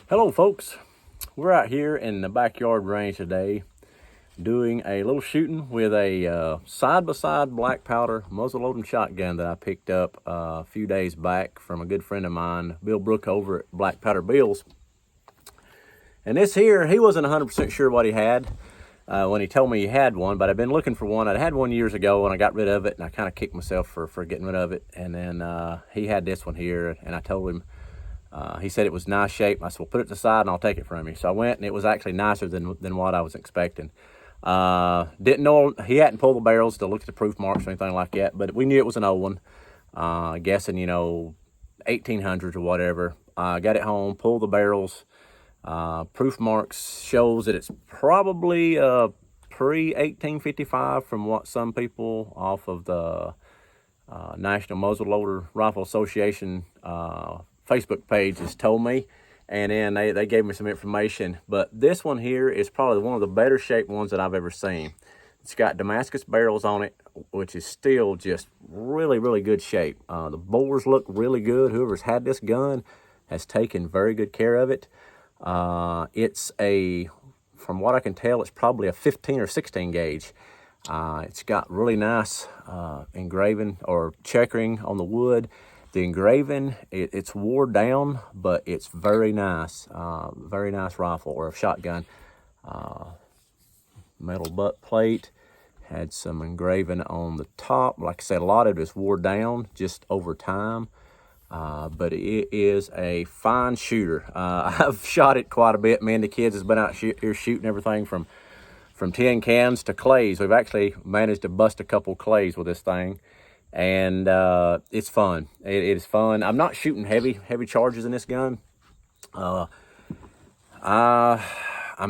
Hello folks, we're out here in the backyard range today doing a little shooting with a side-by-side black powder muzzle-loading shotgun that I picked up a few days back from a good friend of mine, Bill Brook over at Black Powder Bill's. And this here, he wasn't 100% sure what he had when he told me he had one, but I've been looking for one. I'd had one years ago and I got rid of it, and I kind of kicked myself for getting rid of it. And then he had this one here, and I told him, he said it was nice shape. I said, well, put it to the side and I'll take it from you. So I went, and it was actually nicer than what I was expecting. Didn't know, he hadn't pulled the barrels to look at the proof marks or anything like that, but we knew it was an old one. Guessing, 1800s or whatever. Got it home, pulled the barrels. Proof marks shows that it's probably pre-1855 from what some people off of the National Muzzleloader Rifle Association Facebook page has told me, and then they gave me some information. But this one here is probably one of the better shaped ones that I've ever seen. It's got Damascus barrels on it, which is still just really, really good shape. The bores look really good. Whoever's had this gun has taken very good care of it. It's from what I can tell, it's probably a 15 or 16 gauge. It's got really nice engraving or checkering on the wood. The engraving, it's wore down, but it's very nice rifle or a shotgun. Metal butt plate, had some engraving on the top. Like I said, a lot of it is wore down just over time. But it is a fine shooter. I've shot it quite a bit. Me and the kids has been out here shooting everything from tin cans to clays. We've actually managed to bust a couple clays with this thing, and it's fun. It is fun. I'm not shooting heavy charges in this gun. I'm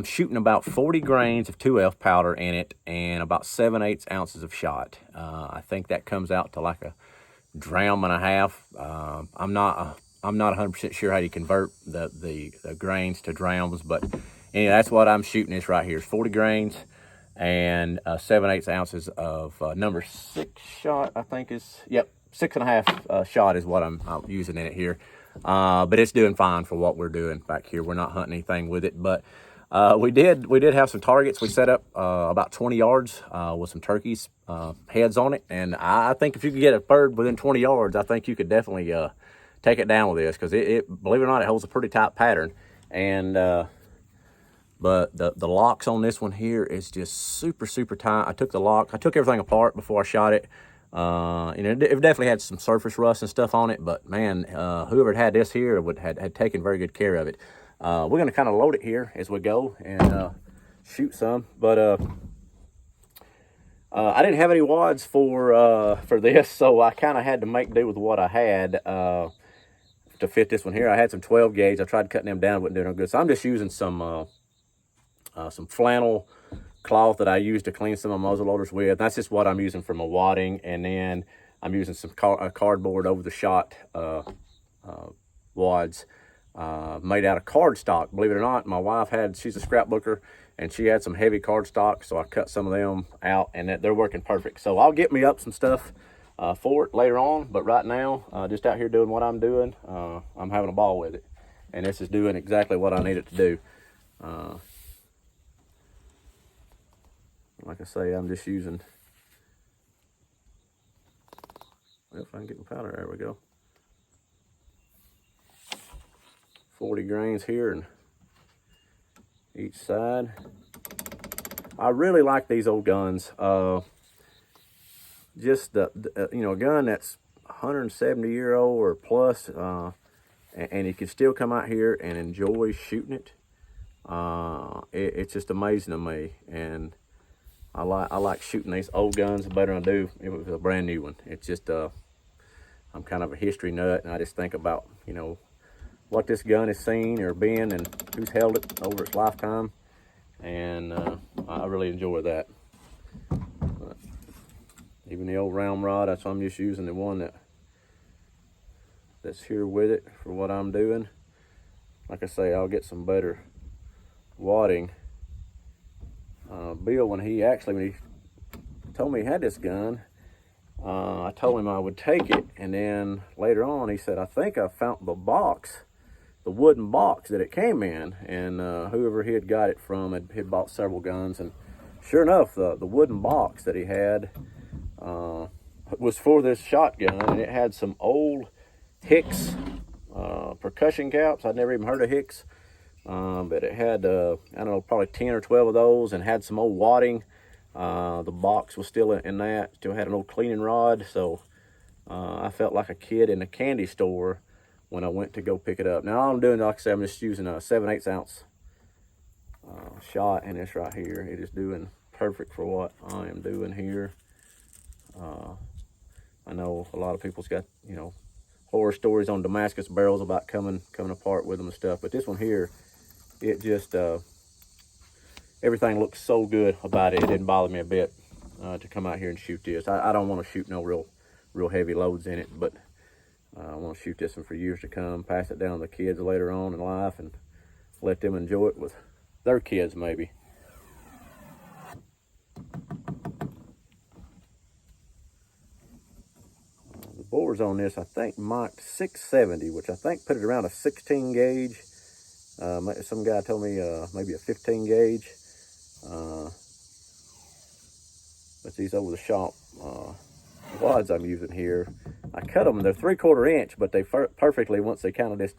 shooting about 40 grains of 2F powder in it and about 7/8 ounces of shot. I think that comes out to like a dram and a half. I'm not 100% sure how you convert the grains to drams, but anyway, that's what I'm shooting this right here. It's 40 grains and 7/8 ounces of number 6 shot, I think is, yep, 6.5 shot is what I'm using in it here. But it's doing fine for what we're doing back here. We're not hunting anything with it, but we did have some targets. We set up about 20 yards with some turkeys heads on it, and I think if you could get a bird within 20 yards, I think you could definitely take it down with this, because it believe it or not, it holds a pretty tight pattern. And but the locks on this one here is just super tight. I took everything apart before I shot it. It definitely had some surface rust and stuff on it, but man, whoever had this here had taken very good care of it. We're going to kind of load it here as we go and shoot some, but I didn't have any wads for this, so I kind of had to make do with what I had to fit this one here. I had some 12 gauge. I tried cutting them down, wasn't doing no good, so I'm just using some flannel cloth that I use to clean some of my muzzle loaders with. That's just what I'm using for my wadding, and then I'm using some cardboard over the shot wads. Made out of cardstock. Believe it or not, my wife she's a scrapbooker, and she had some heavy cardstock, so I cut some of them out, and they're working perfect. So I'll get me up some stuff for it later on, but right now, just out here doing what I'm doing, I'm having a ball with it, and this is doing exactly what I need it to do. Like I say, I'm just using, well, if I can get my powder, there we go. 40 grains here and each side. I really like these old guns. Just a gun that's 170-year-old or plus, and you can still come out here and enjoy shooting it. It's just amazing to me, and I like shooting these old guns better than I do if it was a brand new one. It's just I'm kind of a history nut, and I just think about what this gun has seen or been, and who's held it over its lifetime, and I really enjoy that. But even the old round rod, that's why I'm just using the one that's here with it for what I'm doing. Like I say, I'll get some better wadding. Bill, when he told me he had this gun, I told him I would take it, and then later on he said, I think I found the box wooden box that it came in, and whoever he had got it from had bought several guns, and sure enough, the wooden box that he had was for this shotgun, and it had some old Hicks percussion caps. I'd never even heard of Hicks, but it had I don't know, probably 10 or 12 of those, and had some old wadding. The box was still in that, still had an old cleaning rod, so I felt like a kid in a candy store when I went to go pick it up. Now all I'm doing, like I said, I'm just using a 7/8 ounce shot in this right here. It is doing perfect for what I am doing here. I know a lot of people's got, you know, horror stories on Damascus barrels about coming apart with them and stuff, but this one here, it just everything looks so good about it. It didn't bother me a bit to come out here and shoot this. I don't want to shoot no real heavy loads in it, but I want to shoot this one for years to come, pass it down to the kids later on in life, and let them enjoy it with their kids maybe. The bores on this, I think, marked 670, which I think put it around a 16 gauge. Some guy told me maybe a 15 gauge. But these over the shop wads I'm using here, I cut them. They're 3/4 inch, but they perfectly, once they kind of just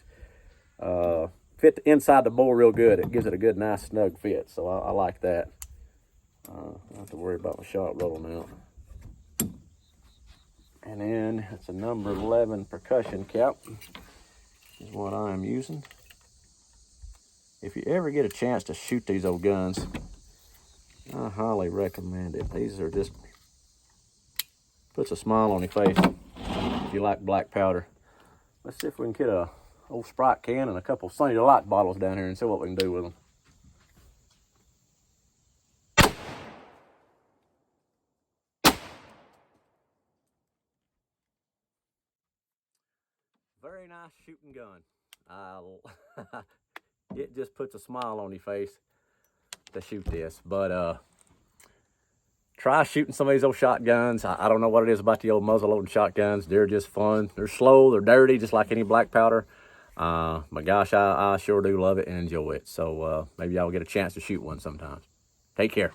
fit inside the bore real good, it gives it a good, nice, snug fit. So I like that. I don't have to worry about my shot rolling out. And then it's a number 11 percussion cap is what I am using. If you ever get a chance to shoot these old guns, I highly recommend it. These are just, puts a smile on your face if you like black powder. Let's see if we can get a old Sprite can and a couple Sunny Delight bottles down here and see what we can do with them. Very nice shooting gun. It just puts a smile on your face to shoot this. But try shooting some of these old shotguns. I don't know what it is about the old muzzle loading shotguns. They're just fun. They're slow, they're dirty, just like any black powder. But gosh, I sure do love it and enjoy it. So maybe y'all get a chance to shoot one sometime. Take care.